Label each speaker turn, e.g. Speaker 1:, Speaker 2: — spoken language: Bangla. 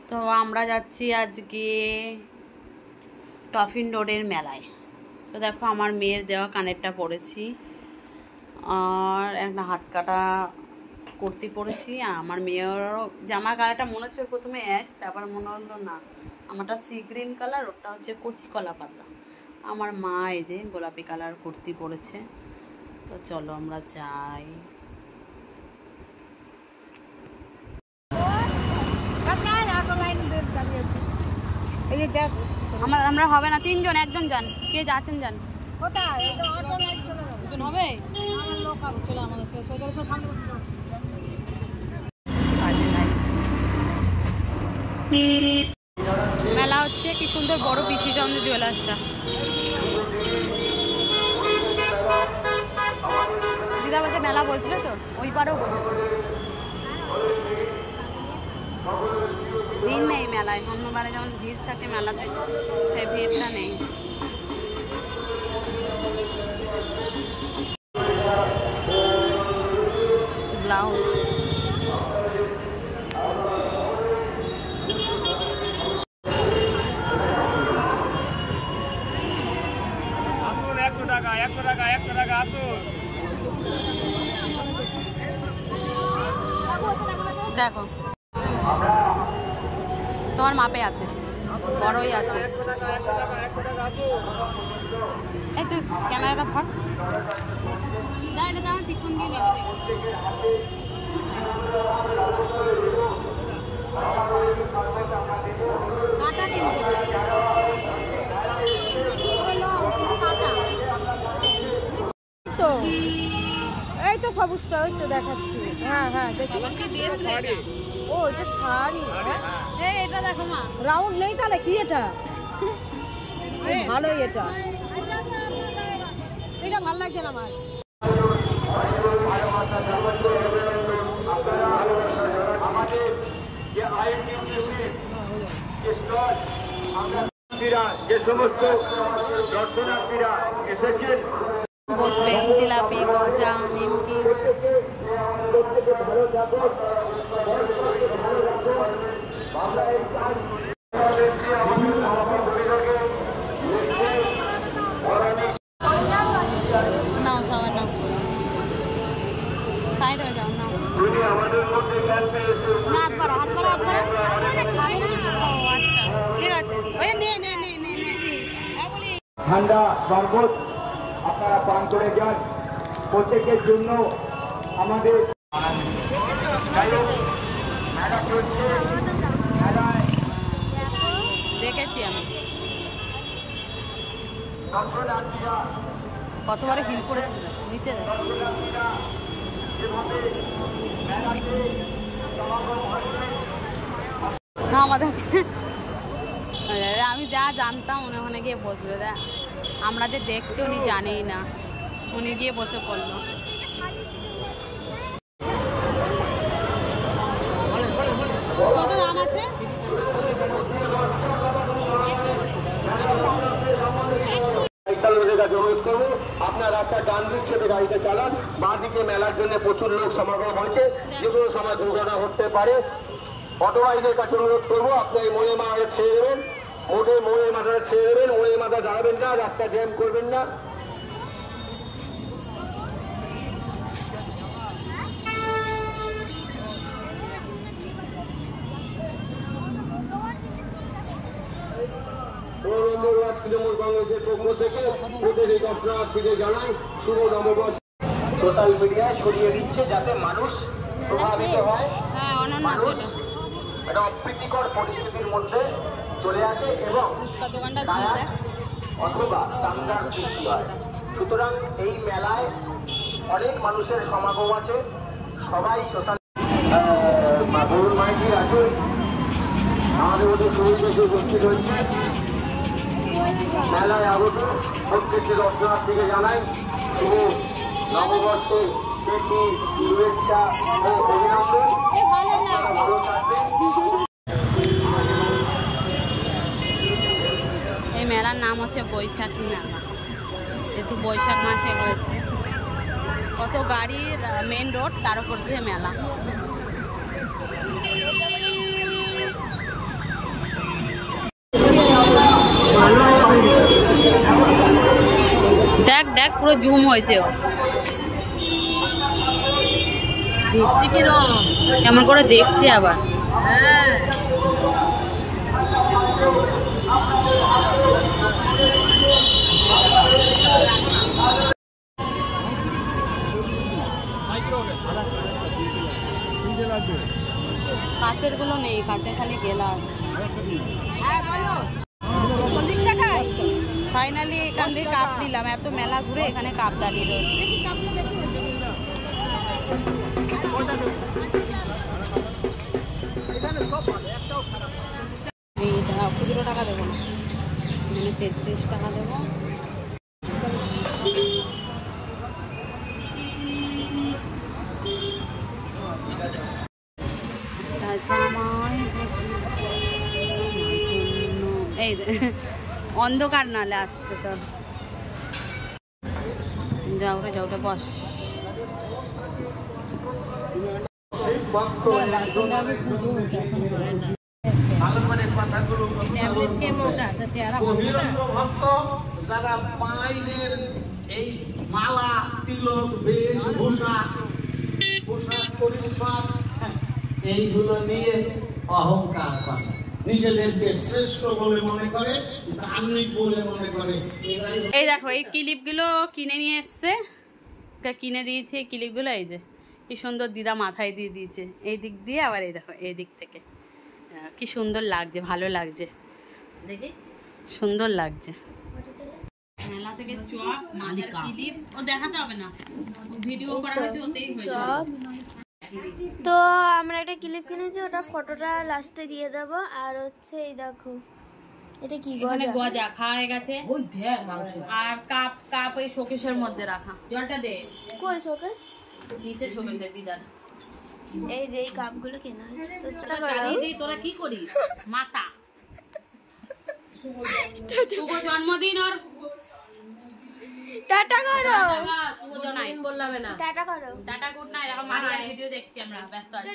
Speaker 1: তো আমরা যাচ্ছি আজকে টফিন রোডের মেলায়। তো দেখো আমার মেয়ের দেওয়া কানেরটা পরেছি আর একটা হাত কাটা কুর্তি পরেছি। আর আমার মেয়েরও জামার কালারটা মনে হচ্ছে প্রথমে এক, তারপর মনে হলো না আমারটা সি গ্রিন কালার, ওটা হচ্ছে কচি কলা পাতা। আমার মা এই যে গোলাপি কালার কুর্তি পরেছে। তো চলো আমরা যাই। আমরা হবে না, তিনজন, একজন যান, কে যাচ্ছেন যান। হবে মেলা হচ্ছে, কি সুন্দর বড় পিসিচন্দ্র জুয়েলার্সটা। দিদা বলছে মেলা বলছিল, তো ওই পারেও বলছে ভিড় নেই মেলায়। অন্যবারে যেমন ভিড় থাকে মেলাতে, সেই ভিড়টা নেই। ব্লাউজ
Speaker 2: আসুন, 100 টাকা 100 টাকা 100 টাকা আসুন।
Speaker 1: দেখো তোমার মাপে আছে, বড়ই আছে। এই তুই ক্যামেরাটা ধর, না এটা আমার পিছন দিয়ে নেবে। কাটা কিন্তু
Speaker 3: তো এই তো সবুজটা ওই তো দেখাচ্ছি। হ্যাঁ হ্যাঁ দেখি। ও এটা শাড়ি,
Speaker 1: এটা দেখো মা,
Speaker 3: রাউন্ড নেই তাহলে কি এটা? ভালোই এটা, এটা ভালো লাগছে না আমার।
Speaker 2: যে সমস্ত দর্শনার্থীরা এসেছেন
Speaker 1: বসবে জিলাপি, গজা, নিমকি। নাও সবার নাও, সাইড হয়ে যাও, নাও না, হাত বাড়া হাত বাড়া হাত বাড়া, খাবে না? ও আচ্ছা ঠিক আছে, ওই নে নে নে নে নে
Speaker 2: ঠান্ডা শরবত আপনারা পান করে যান। প্রত্যেকের জন্য আমাদের
Speaker 1: দেখেছি আমি কতবার হিল করেছিল নিচে। না আমাদের আমি যা জানতাম ওখানে গিয়ে বসবে, আমরা যে দেখছি উনি জানেই না, উনি গিয়ে বসে পড়লো। কত দাম আছে?
Speaker 2: আপনার রাস্তা ডান দিক ছেড়ে গাড়িতে চালান, বাঁ দিকে মেলার জন্য প্রচুর লোক সমাগম হয়েছে, যে কোনো সময় দুর্ঘটনা ঘটতে পারে। অটোবাইদের কাছে অনুরোধ করবো, আপনি এই মোড়ে মাথা ছেড়ে দেবেন, মোড়ে মাথাটা ছেড়ে দেবেন, মোড়ে মাথা দাঁড়াবেন না, রাস্তা জ্যাম করবেন না। তৃণমূল কংগ্রেসের পক্ষ থেকে প্রতিটি দর্শনার্থীদের জানাই শুভ নববর্ষ। সোশ্যাল মিডিয়ায় ছড়িয়ে দিচ্ছে যাতে মানুষ প্রভাবিত হয়, মানুষ একটা অপ্রীতিকর পরিস্থিতির মধ্যে চলে আসে এবং অথবা দাঙ্গার সৃষ্টি হয়। সুতরাং এই মেলায় অনেক মানুষের সমাগম আছে, সবাই সোশ্যাল মাইকি আছে, আমাদের মধ্যে সুবিধা উপস্থিত হয়েছে। মেলায় আগত প্রত্যেকটি দর্শনার্থীকে জানাই শুভ নববর্ষে প্রীতি, শুভেচ্ছা ও অভিনন্দন। ভালো থাকবেন।
Speaker 1: এই মেলার নাম হচ্ছে বৈশাখী মেলা, যেহেতু বৈশাখ মাসে হয়েছে। কত গাড়ি, মেন রোড, তার উপর দিয়ে মেলা। দেখ দেখ পুরো জুম হয়েছে ও। দেখছি কিরম কেমন করে দেখছি আবার। হ্যাঁ কাঁচের গুলো নেই, কাঁচের খালি গেলাস। ফাইনালি এখান থেকে কাপ নিলাম, এত মেলা ঘুরে এখানে কাপ দাঁড়িয়ে রয়েছে। খুচরো টাকা দেবো না, এখানে 33 টাকা দেবো। এই অন্ধকার নালে আসছে তোর। যাও রে যাও রে বস।
Speaker 2: যারা মায়ের এই মালা তিলক বেশভূষা পোশাক পরিচ্ছদ এইগুলো নিয়ে অহংকার করে, নিজেদেরকে শ্রেষ্ঠ বলে মনে করে, ধার্মিক বলে মনে করে।
Speaker 1: এই দেখো এই ক্লিপগুলো কিনে নিয়ে এসছে, কিনে দিয়েছে এই ক্লিপগুলো। এই যে কি সুন্দর দিদা মাথায় দিয়ে দিয়েছে, এই দিক দিয়ে আবার এই দেখো এই দিক থেকে কি সুন্দর লাগছে, ভালো লাগছে, দেখি সুন্দর লাগছে। মেলা থেকে চপ মাদার ক্লিপ ও দেখাতে হবে না, ভিডিও করা হয়েছে ওতেই হয়ে যাবে।
Speaker 4: তো আমরা একটা ক্লিপ কিনেছি, ওটা ফটোটা লাস্টে দিয়ে দেবো। আর হচ্ছে এই দেখো এটা কি
Speaker 1: গজা খাওয়া হয়ে গেছে, আর কাপ কাপ এই শোকেশের মধ্যে রাখা। জলটা দে।
Speaker 4: কই শোকেস?
Speaker 1: নিচে শোকেশে দিদার।
Speaker 4: এই যে এই কাপগুলো কেনা হয়েছে। তো
Speaker 1: চালিয়ে দিই, তোরা কি করিস মাতা? শুভ জন্মদিন ওর।
Speaker 4: টাটা করো।
Speaker 1: শুভ জন্মদিন বললাম না।
Speaker 4: টাটা করো।
Speaker 1: Tata good night. এখন মারিয়ার ভিডিও দেখছি আমরা, ব্যস্ত আছি।